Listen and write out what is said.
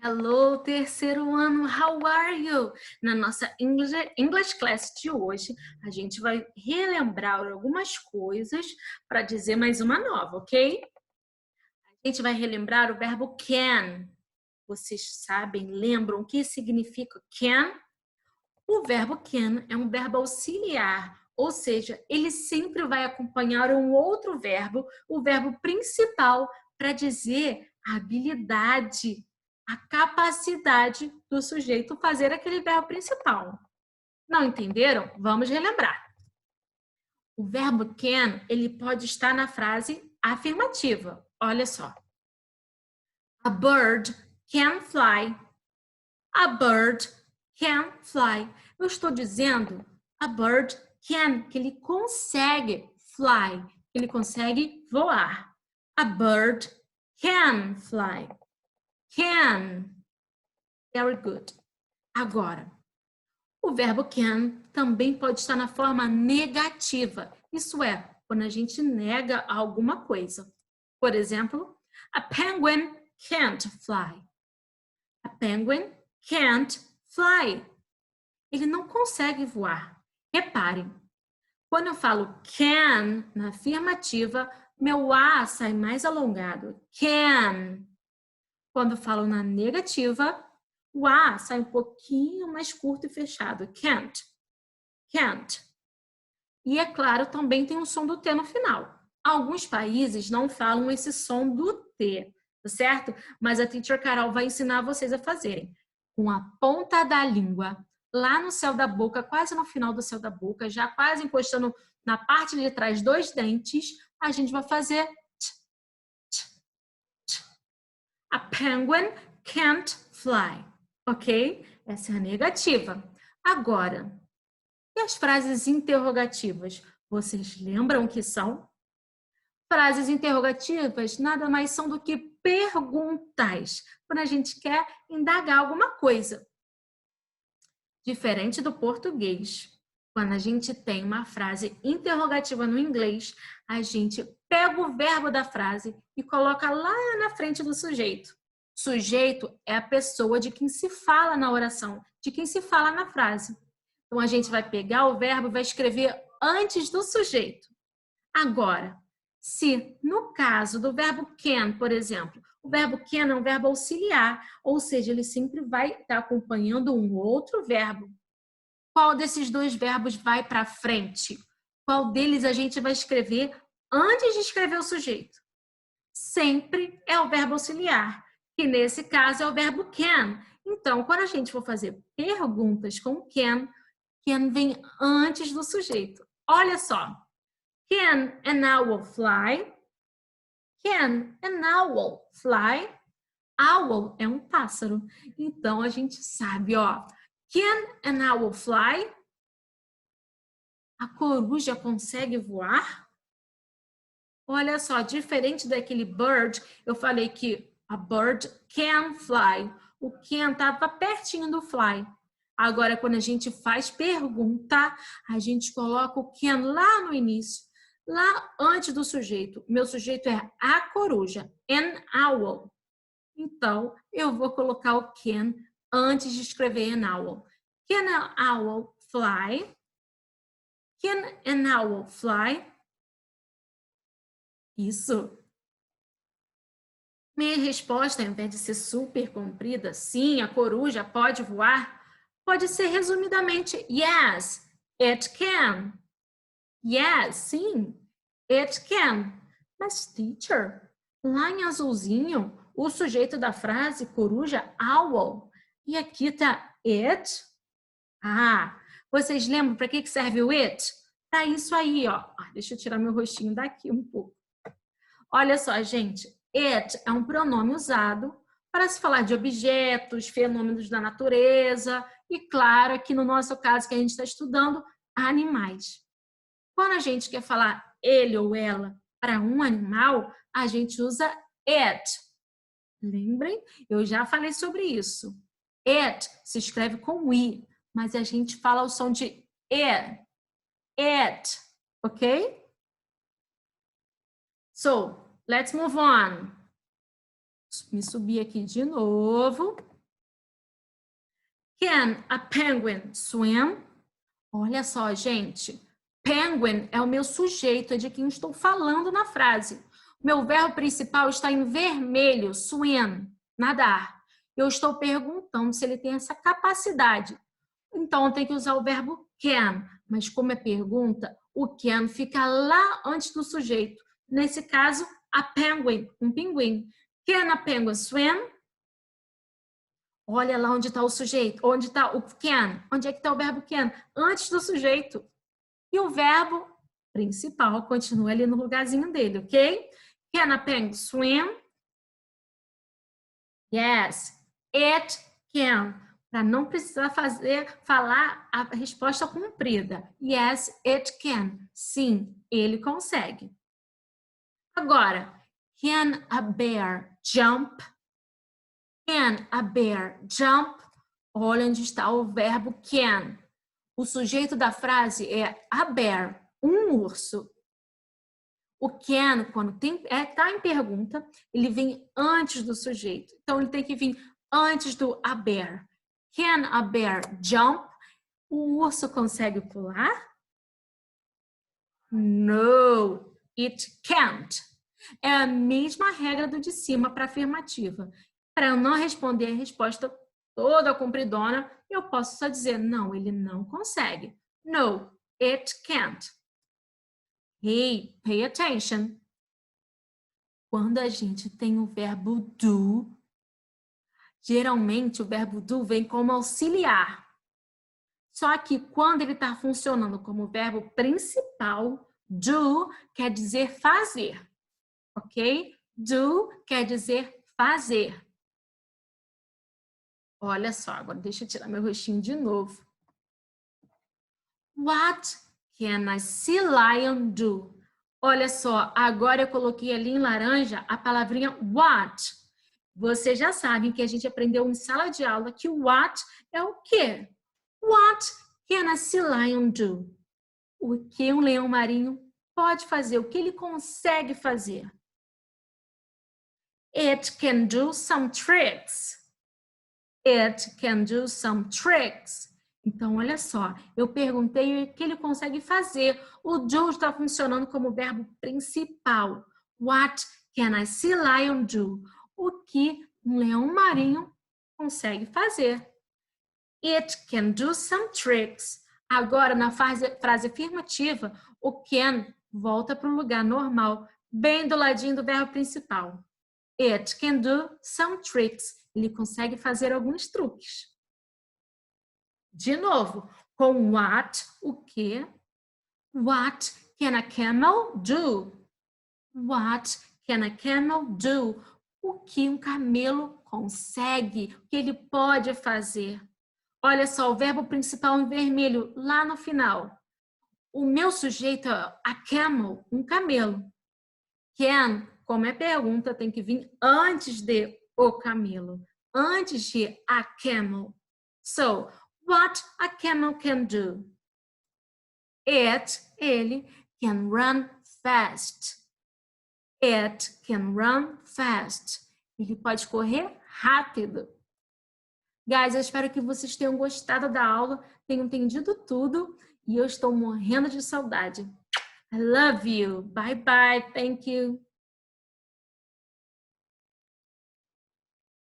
Hello, terceiro ano, how are you? Na nossa English Class de hoje, a gente vai relembrar algumas coisas para dizer mais uma nova, ok? A gente vai relembrar o verbo can. Vocês sabem, lembram o que significa can? O verbo can é um verbo auxiliar, ou seja, ele sempre vai acompanhar um outro verbo, o verbo principal, para dizer a habilidade, a capacidade do sujeito fazer aquele verbo principal. Não entenderam? Vamos relembrar. O verbo can, ele pode estar na frase afirmativa. Olha só. A bird can fly. A bird can fly. Eu estou dizendo a bird can, que ele consegue fly, ele consegue voar. A bird can fly. Can. Very good. Agora, o verbo can também pode estar na forma negativa. Isso é, quando a gente nega alguma coisa. Por exemplo, a penguin can't fly. A penguin can't fly. Ele não consegue voar. Reparem, quando eu falo can na afirmativa, meu A sai mais alongado. Can. Quando eu falo na negativa, o A sai um pouquinho mais curto e fechado. Can't. Can't. E, é claro, também tem o som do T no final. Alguns países não falam esse som do T, tá certo? Mas a Teacher Carol vai ensinar vocês a fazerem. Com a ponta da língua, lá no céu da boca, quase no final do céu da boca, já quase encostando na parte de trás dos dentes, a gente vai fazer tch, tch, tch. A penguin can't fly, ok? Essa é a negativa. Agora, e as frases interrogativas? Vocês lembram o que são? Frases interrogativas nada mais são do que perguntas, quando a gente quer indagar alguma coisa. Diferente do português, quando a gente tem uma frase interrogativa no inglês, a gente pega o verbo da frase e coloca lá na frente do sujeito. Sujeito é a pessoa de quem se fala na oração, de quem se fala na frase. Então, a gente vai pegar o verbo e vai escrever antes do sujeito. Agora, se no caso do verbo can, por exemplo, o verbo can é um verbo auxiliar, ou seja, ele sempre vai estar acompanhando um outro verbo. Qual desses dois verbos vai para frente? Qual deles a gente vai escrever antes de escrever o sujeito? Sempre é o verbo auxiliar, que nesse caso é o verbo can. Então, quando a gente for fazer perguntas com can vem antes do sujeito. Olha só. Can an owl fly? Can an owl fly? Owl é um pássaro. Então, a gente sabe, ó. Can an owl fly? A coruja consegue voar? Olha só, diferente daquele bird, eu falei que a bird can fly. O can estava pertinho do fly. Agora, quando a gente faz pergunta, a gente coloca o can lá no início, lá antes do sujeito. Meu sujeito é a coruja, an owl. Então, eu vou colocar o can antes de escrever an owl. Can an owl fly? Can an owl fly? Isso. Minha resposta, ao invés de ser super comprida, sim, a coruja pode voar, pode ser resumidamente yes, it can. Yes, sim, it can. Mas, teacher, lá em azulzinho, o sujeito da frase coruja, owl. E aqui está it. Ah, vocês lembram para que serve o it? Para isso aí, ó. Deixa eu tirar meu rostinho daqui um pouco. Olha só, gente, it é um pronome usado para se falar de objetos, fenômenos da natureza e, claro, aqui no nosso caso que a gente está estudando, animais. Quando a gente quer falar ele ou ela para um animal, a gente usa it. Lembrem? Eu já falei sobre isso. It se escreve com i, mas a gente fala o som de e. It. Ok? So, let's move on. Me subir aqui de novo. Can a penguin swim? Olha só, gente. Penguin é o meu sujeito, é de quem estou falando na frase. Meu verbo principal está em vermelho, swim, nadar. Eu estou perguntando se ele tem essa capacidade. Então, eu tenho que usar o verbo can. Mas como é pergunta, o can fica lá antes do sujeito. Nesse caso, a penguin, um pinguim. Can a penguin swim? Olha lá onde está o sujeito, onde está o can. Onde é que está o verbo can? Antes do sujeito. E o verbo principal continua ali no lugarzinho dele, ok? Can a penguin swim? Yes, it can. Para não precisar falar a resposta comprida. Yes, it can. Sim, ele consegue. Agora, can a bear jump? Can a bear jump? Olha onde está o verbo can. O sujeito da frase é a bear, um urso. O can, quando está em pergunta, ele vem antes do sujeito. Então, ele tem que vir antes do a bear. Can a bear jump? O urso consegue pular? No, it can't. É a mesma regra do de cima para afirmativa. Para eu não responder a resposta toda compridona, eu posso só dizer, não, ele não consegue. No, it can't. Hey, pay attention. Quando a gente tem o verbo do, geralmente o verbo do vem como auxiliar. Só que quando ele está funcionando como verbo principal, do quer dizer fazer, ok? Do quer dizer fazer. Olha só, agora deixa eu tirar meu rostinho de novo. What can a sea lion do? Olha só, agora eu coloquei ali em laranja a palavrinha what. Vocês já sabem que a gente aprendeu em sala de aula que o what é o quê? What can a sea lion do? O que um leão marinho pode fazer? O que ele consegue fazer? It can do some tricks. It can do some tricks. Então, olha só, eu perguntei o que ele consegue fazer. O do está funcionando como verbo principal. What can a sea lion do? O que um leão marinho consegue fazer? It can do some tricks. Agora, na frase afirmativa, o can volta para o lugar normal, bem do ladinho do verbo principal. It can do some tricks. Ele consegue fazer alguns truques. De novo, com what, o que? What can a camel do? What can a camel do? O que um camelo consegue? O que ele pode fazer? Olha só, o verbo principal em vermelho, lá no final. O meu sujeito é a camel, um camelo. Can, como é pergunta, tem que vir antes de o camelo. Antes de a camel. So, what a camel can do? Ele, can run fast. It can run fast. Ele pode correr rápido. Guys, eu espero que vocês tenham gostado da aula, tenham entendido tudo e eu estou morrendo de saudade. I love you. Bye bye. Thank you.